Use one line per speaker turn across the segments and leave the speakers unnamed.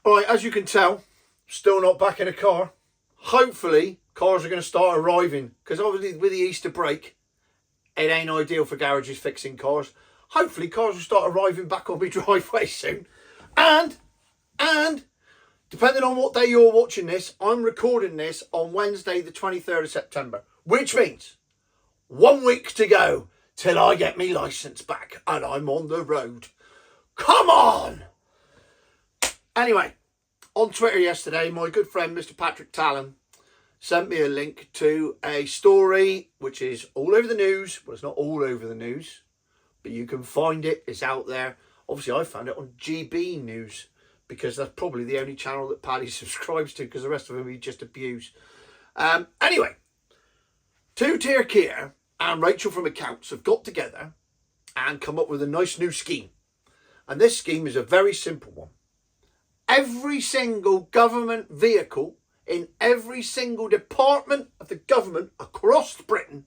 Alright, as you can tell, still not back in a car. Hopefully, cars are going to start arriving, because obviously with the Easter break, it ain't ideal for garages fixing cars. Hopefully, cars will start arriving back on my driveway soon. And, depending on what day you're watching this, I'm recording this on Wednesday, the 23rd of September, which means 1 week to go till I get me licence back and I'm on the road. Come on! Anyway, on Twitter yesterday, my good friend Mr. Patrick Talon sent me a link to a story which is all over the news. Well, it's not all over the news, but you can find it. It's out there. Obviously, I found it on GB News because that's probably the only channel that Paddy subscribes to, because the rest of them he just abuse. Anyway, Kier and Rachel from Accounts have got together and come up with a nice new scheme. And this scheme is a very simple one. Every single government vehicle in every single department of the government across Britain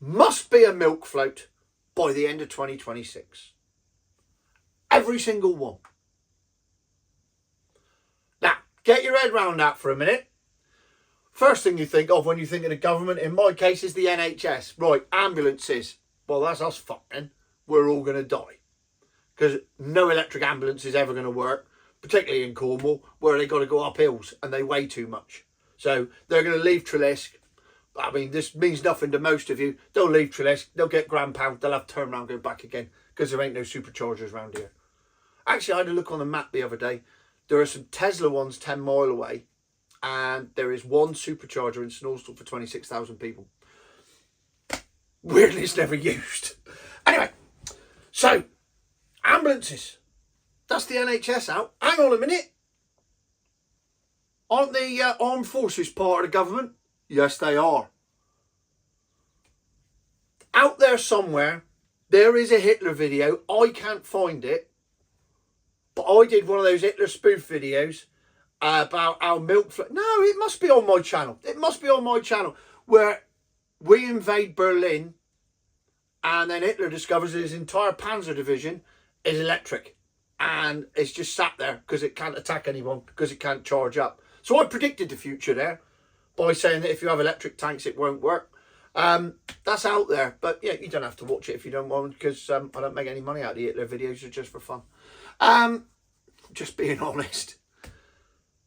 must be a milk float by the end of 2026. Every single one. Now, get your head around that for a minute. First thing you think of when you think of the government, in my case, is the NHS. Right, ambulances. Well, that's us fucking. We're all going to die. Because no electric ambulance is ever going to work, particularly in Cornwall, where they got to go up hills and they weigh too much. So they're going to leave Trelisk. I mean, this means nothing to most of you. They'll leave Trelisk. They'll get £1,000. They'll have to turn around and go back again because there ain't no superchargers around here. Actually, I had a look on the map the other day. There are some Tesla ones 10 mile away. And there is one supercharger in Snorston for 26,000 people. Weirdly, it's never used. Anyway, so, ambulances. That's the NHS out. Hang on a minute. Aren't the armed forces part of the government? Yes, they are. Out there somewhere, there is a Hitler video. I can't find it. But I did one of those Hitler spoof videos about our milk float. No, it must be on my channel. It must be on my channel. Where we invade Berlin and then Hitler discovers that his entire Panzer division is electric. And it's just sat there because it can't attack anyone because it can't charge up. So I predicted the future there by saying that if you have electric tanks, it won't work. That's out there. But yeah, you don't have to watch it if you don't want, because I don't make any money out of the Hitler videos. They're just for fun. Just being honest.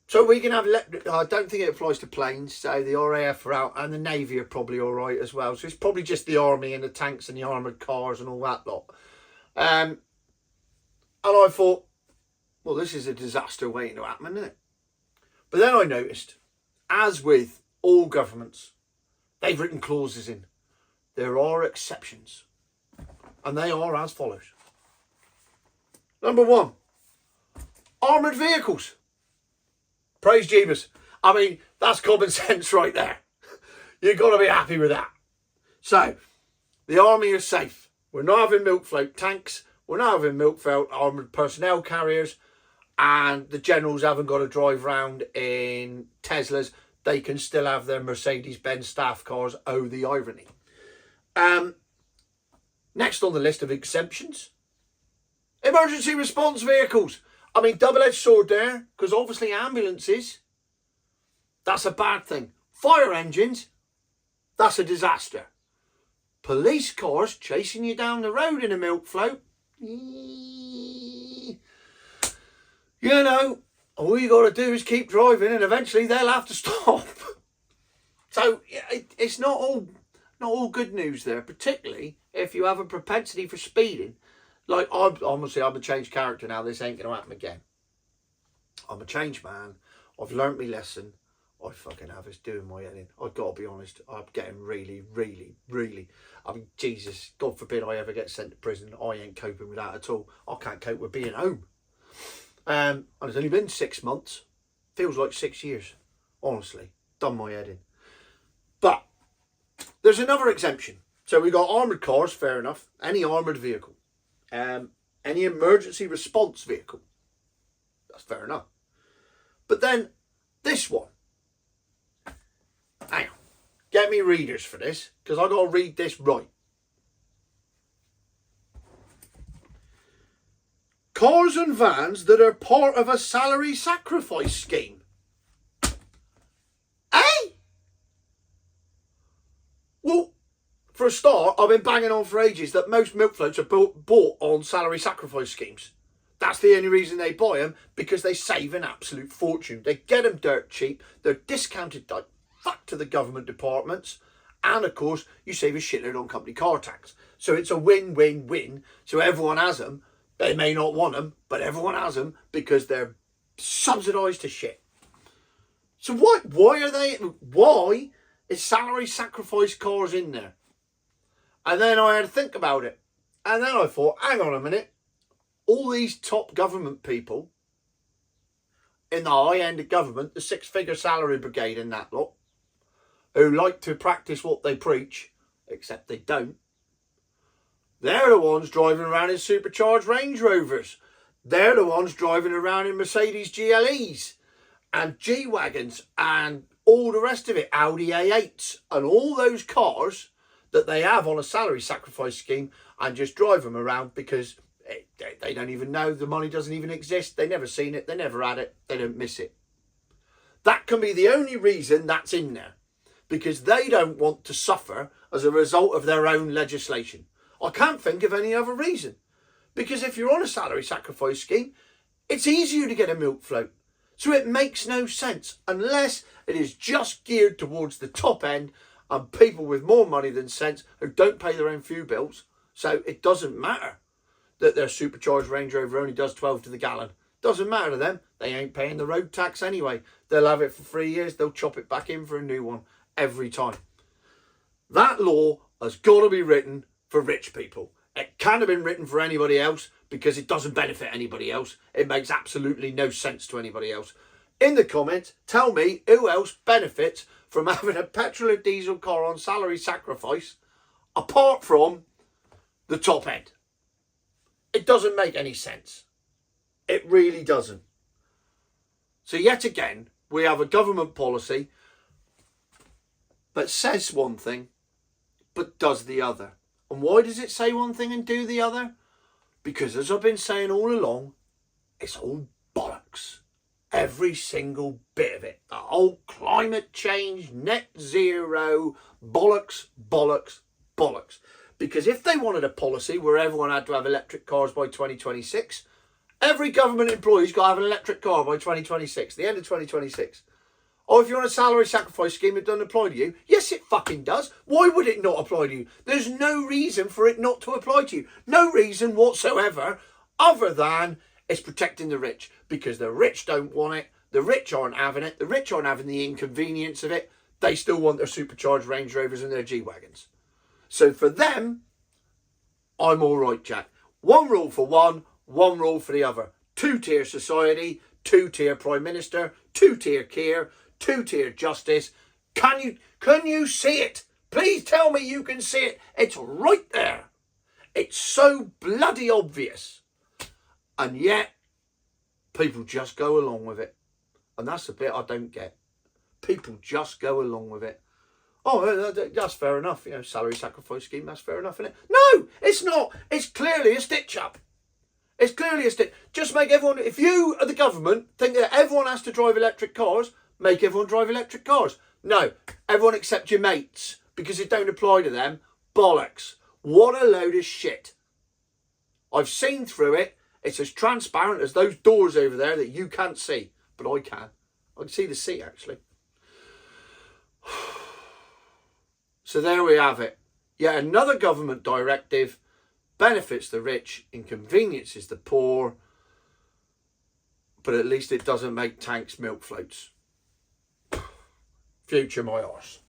So we can have electric. I don't think it applies to planes. So the RAF are out and the Navy are probably all right as well. So it's probably just the army and the tanks and the armoured cars and all that lot. And I thought, well, this is a disaster waiting to happen, isn't it? But then I noticed, as with all governments, they've written clauses in. There are exceptions. And they are as follows. Number 1, armoured vehicles. Praise Jeebus. I mean, that's common sense right there. You've got to be happy with that. So, the army is safe. We're not having milk float tanks. We're not having milk float armoured personnel carriers. And the generals haven't got to drive around in Teslas. They can still have their Mercedes-Benz staff cars. Oh, the irony. Next on the list of exemptions. Emergency response vehicles. I mean, double-edged sword there, because obviously ambulances, that's a bad thing. Fire engines, that's a disaster. Police cars chasing you down the road in a milk float, you know, all you got to do is keep driving and eventually they'll have to stop. So it's not all good news there, particularly if you have a propensity for speeding. Like, honestly, I'm a changed character now. This ain't going to happen again. I'm a changed man. I've learnt my lesson. I fucking have. It's doing my head in. I've got to be honest. I'm getting really, I mean, Jesus, God forbid I ever get sent to prison. I ain't coping with that at all. I can't cope with being home. And it's only been 6 months. Feels like 6 years. Honestly. Done my head in. But there's another exemption. So we got armoured cars, fair enough. Any armoured vehicle. Any emergency response vehicle. That's fair enough. But then this one. Hang on. Get me readers for this, because I've got to read this right. cars and vans that are part of a salary sacrifice scheme. Eh? Well, for a start, I've been banging on for ages that most milk floats are bought on salary sacrifice schemes. That's the only reason they buy them, because they save an absolute fortune. They get them dirt cheap. They're discounted like fuck to the government departments. And of course, you save a shitload on company car tax. So it's a win-win-win. So everyone has them. They may not want them, but everyone has them because they're subsidised to shit. So why is salary sacrifice cars in there? And then I had to think about it. And then I thought, hang on a minute. All these top government people in the high end of government, the six-figure salary brigade and that lot, who like to practice what they preach, except they don't, they're the ones driving around in supercharged Range Rovers. They're the ones driving around in Mercedes GLEs and G-Wagons and all the rest of it, Audi A8s and all those cars that they have on a salary sacrifice scheme and just drive them around because they don't even know, the money doesn't even exist, they never seen it, they never had it, they don't miss it. That can be the only reason that's in there, because they don't want to suffer as a result of their own legislation. I can't think of any other reason, because if you're on a salary sacrifice scheme, it's easier to get a milk float. So it makes no sense unless it is just geared towards the top end and people with more money than sense who don't pay their own fuel bills. So it doesn't matter that their supercharged Range Rover only does 12 to the gallon. Doesn't matter to them. They ain't paying the road tax anyway. They'll have it for 3 years. They'll chop it back in for a new one every time. That law has got to be written for rich people. It can't have been written for anybody else because it doesn't benefit anybody else. It makes absolutely no sense to anybody else. In the comments, tell me who else benefits from having a petrol or diesel car on salary sacrifice apart from the top end. It doesn't make any sense. It really doesn't. So yet again, we have a government policy that says one thing but does the other. And why does it say one thing and do the other? Because as I've been saying all along, it's all bollocks. Every single bit of it. The whole climate change, net zero, bollocks, bollocks, bollocks. Because if they wanted a policy where everyone had to have electric cars by 2026, every government employee's got to have an electric car by 2026, the end of 2026. Oh, if you're on a salary sacrifice scheme, it doesn't apply to you. Yes, it fucking does. Why would it not apply to you? There's no reason for it not to apply to you. No reason whatsoever other than it's protecting the rich. Because the rich don't want it. The rich aren't having it. The rich aren't having the inconvenience of it. They still want their supercharged Range Rovers and their G-Wagons. So for them, I'm all right, Jack. One rule for one rule for the other. Two-tier society, two-tier Prime Minister, two-tier Kier, two-tier justice. Can you see it? Please tell me you can see it. It's right there. It's so bloody obvious. And yet, people just go along with it. And that's the bit I don't get. People just go along with it. Oh, that's fair enough. You know, salary sacrifice scheme, that's fair enough, isn't it? No, it's not. It's clearly a stitch-up. It's clearly a stitch. Just make everyone, if you are the government, think that everyone has to drive electric cars, make everyone drive electric cars. No, everyone except your mates, because it don't apply to them. Bollocks. What a load of shit. I've seen through it. It's as transparent as those doors over there that you can't see. But I can. I can see the seat, actually. So there we have it. Yet another government directive benefits the rich, inconveniences the poor, but at least it doesn't make tanks milk floats. Future my arse.